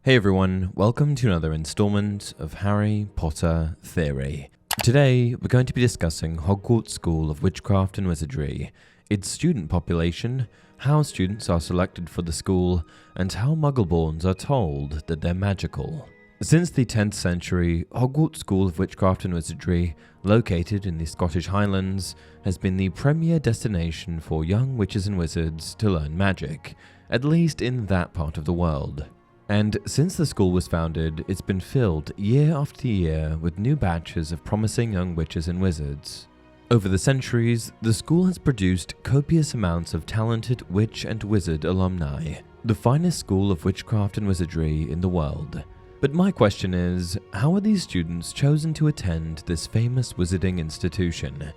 Hey everyone, welcome to another installment of Harry Potter Theory. Today, we're going to be discussing Hogwarts School of Witchcraft and Wizardry, its student population, how students are selected for the school, and how muggle-borns are told that they're magical. Since the 10th century, Hogwarts School of Witchcraft and Wizardry, located in the Scottish Highlands, has been the premier destination for young witches and wizards to learn magic, at least in that part of the world. And since the school was founded, it's been filled year after year with new batches of promising young witches and wizards. Over the centuries, the school has produced copious amounts of talented witch and wizard alumni, the finest school of witchcraft and wizardry in the world. But my question is, how are these students chosen to attend this famous wizarding institution?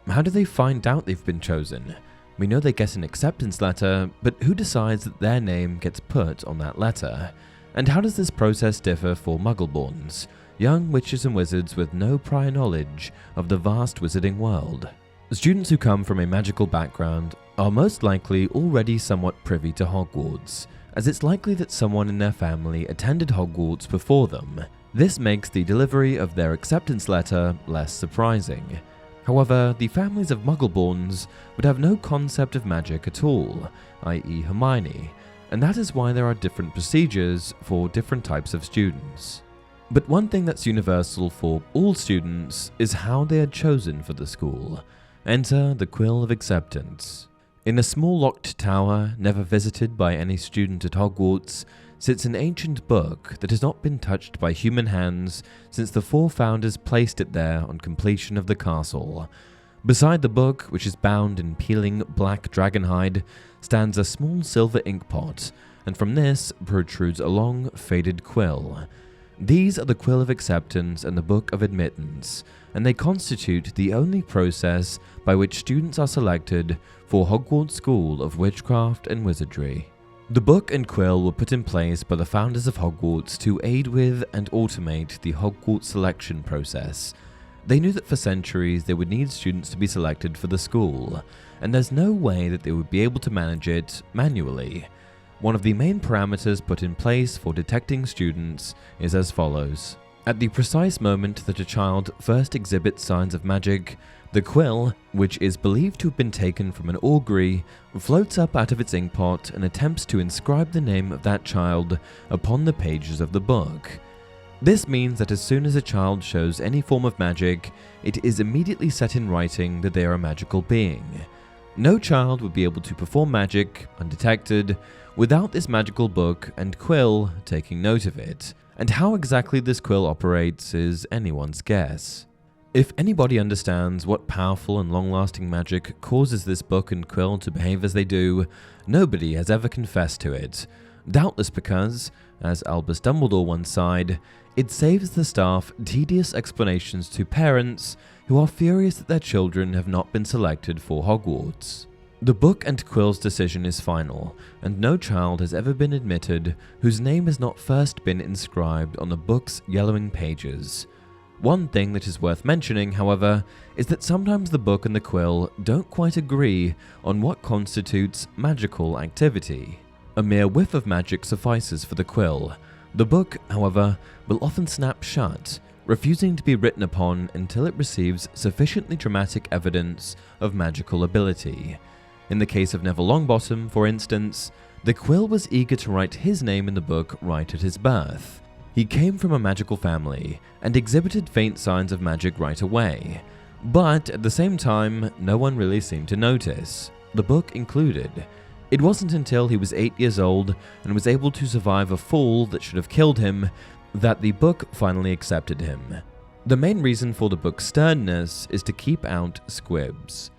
How do they find out they've been chosen? We know they get an acceptance letter, but who decides that their name gets put on that letter? And how does this process differ for muggle-borns, young witches and wizards with no prior knowledge of the vast wizarding world? Students who come from a magical background are most likely already somewhat privy to Hogwarts, as it's likely that someone in their family attended Hogwarts before them. This makes the delivery of their acceptance letter less surprising. However, the families of muggle-borns would have no concept of magic at all, i.e. Hermione, and that is why there are different procedures for different types of students. But one thing that's universal for all students is how they are chosen for the school. Enter the Quill of Acceptance. In a small locked tower, never visited by any student at Hogwarts, sits an ancient book that has not been touched by human hands since the four founders placed it there on completion of the castle. Beside the book, which is bound in peeling black dragonhide, stands a small silver ink pot, and from this protrudes a long, faded quill. These are the Quill of Acceptance and the Book of Admittance, and they constitute the only process by which students are selected for Hogwarts School of Witchcraft and Wizardry. The book and quill were put in place by the founders of Hogwarts to aid with and automate the Hogwarts selection process. They knew that for centuries they would need students to be selected for the school, and there's no way that they would be able to manage it manually. One of the main parameters put in place for detecting students is as follows. At the precise moment that a child first exhibits signs of magic, the quill, which is believed to have been taken from an augury, floats up out of its inkpot and attempts to inscribe the name of that child upon the pages of the book. This means that as soon as a child shows any form of magic, it is immediately set in writing that they are a magical being. No child would be able to perform magic, undetected, without this magical book and quill taking note of it. And how exactly this quill operates is anyone's guess. If anybody understands what powerful and long-lasting magic causes this book and quill to behave as they do, nobody has ever confessed to it. Doubtless because, as Albus Dumbledore once sighed, it saves the staff tedious explanations to parents who are furious that their children have not been selected for Hogwarts. The book and quill's decision is final, and no child has ever been admitted whose name has not first been inscribed on the book's yellowing pages. One thing that is worth mentioning, however, is that sometimes the book and the quill don't quite agree on what constitutes magical activity. A mere whiff of magic suffices for the quill. The book, however, will often snap shut, refusing to be written upon until it receives sufficiently dramatic evidence of magical ability. In the case of Neville Longbottom, for instance, the quill was eager to write his name in the book right at his birth. He came from a magical family and exhibited faint signs of magic right away, but at the same time, no one really seemed to notice, the book included. It wasn't until he was 8 years old and was able to survive a fall that should have killed him that the book finally accepted him. The main reason for the book's sternness is to keep out squibs.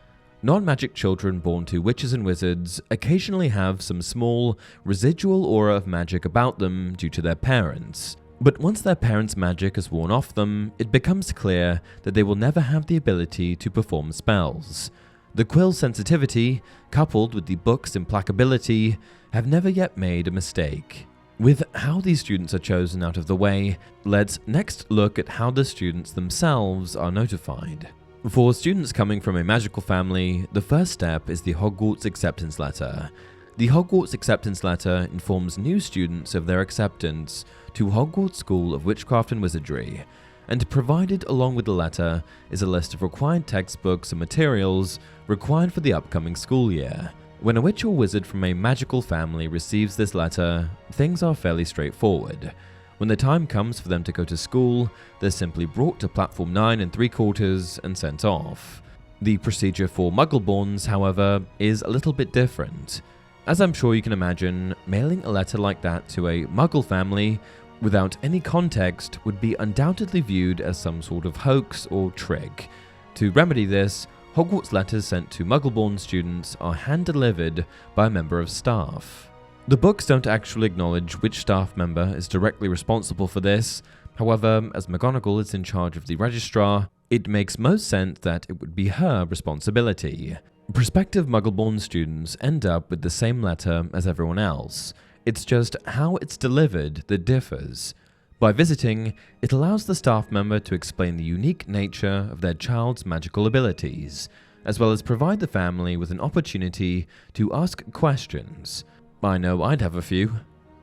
Non-magic children born to witches and wizards occasionally have some small, residual aura of magic about them due to their parents. But once their parents' magic has worn off them, it becomes clear that they will never have the ability to perform spells. The quill's sensitivity, coupled with the book's implacability, have never yet made a mistake. With how these students are chosen out of the way, let's next look at how the students themselves are notified. For students coming from a magical family, the first step is the Hogwarts acceptance letter. The Hogwarts acceptance letter informs new students of their acceptance to Hogwarts School of Witchcraft and Wizardry, and provided along with the letter is a list of required textbooks and materials required for the upcoming school year. When a witch or wizard from a magical family receives this letter, things are fairly straightforward. When the time comes for them to go to school, they're simply brought to platform 9 3/4 and sent off. The procedure for muggle-borns, however, is a little bit different. As I'm sure you can imagine, mailing a letter like that to a muggle family without any context would be undoubtedly viewed as some sort of hoax or trick. To remedy this, Hogwarts letters sent to muggle-born students are hand-delivered by a member of staff. The books don't actually acknowledge which staff member is directly responsible for this. However, as McGonagall is in charge of the registrar, it makes most sense that it would be her responsibility. Prospective muggle-born students end up with the same letter as everyone else. It's just how it's delivered that differs. By visiting, it allows the staff member to explain the unique nature of their child's magical abilities, as well as provide the family with an opportunity to ask questions. I know I'd have a few.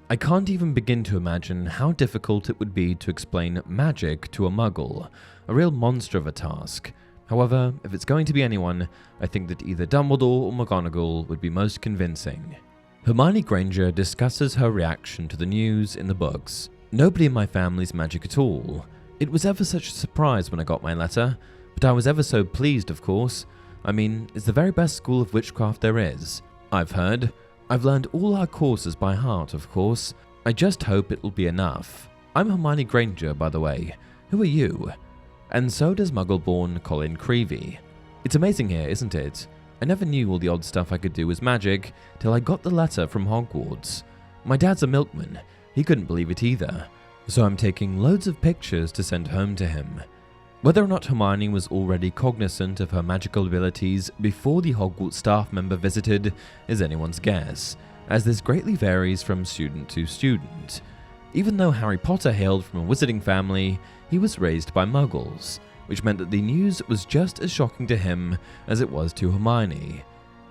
I can't even begin to imagine how difficult it would be to explain magic to a muggle, a real monster of a task. However, if it's going to be anyone, I think that either Dumbledore or McGonagall would be most convincing. Hermione Granger discusses her reaction to the news in the books. Nobody in my family's magic at all. It was ever such a surprise when I got my letter, but I was ever so pleased, of course. I mean, it's the very best school of witchcraft there is. I've heard. I've learned all our courses by heart, of course. I just hope it'll be enough. I'm Hermione Granger, by the way. Who are you? And so does muggle-born Colin Creevy. It's amazing here, isn't it? I never knew all the odd stuff I could do was magic till I got the letter from Hogwarts. My dad's a milkman. He couldn't believe it either. So I'm taking loads of pictures to send home to him. Whether or not Hermione was already cognizant of her magical abilities before the Hogwarts staff member visited is anyone's guess, as this greatly varies from student to student. Even though Harry Potter hailed from a wizarding family, he was raised by muggles, which meant that the news was just as shocking to him as it was to Hermione.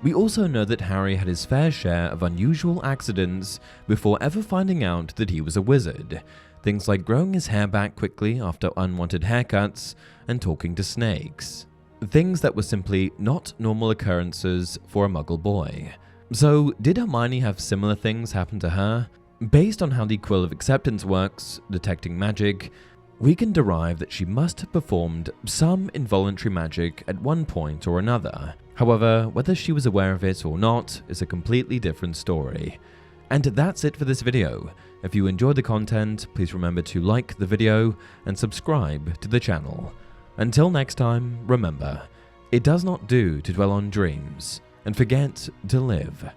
We also know that Harry had his fair share of unusual accidents before ever finding out that he was a wizard. Things like growing his hair back quickly after unwanted haircuts and talking to snakes. Things that were simply not normal occurrences for a muggle boy. So, did Hermione have similar things happen to her? Based on how the Quill of Acceptance works, detecting magic, we can derive that she must have performed some involuntary magic at one point or another. However, whether she was aware of it or not is a completely different story. And that's it for this video. If you enjoyed the content, please remember to like the video and subscribe to the channel. Until next time, remember, it does not do to dwell on dreams and forget to live.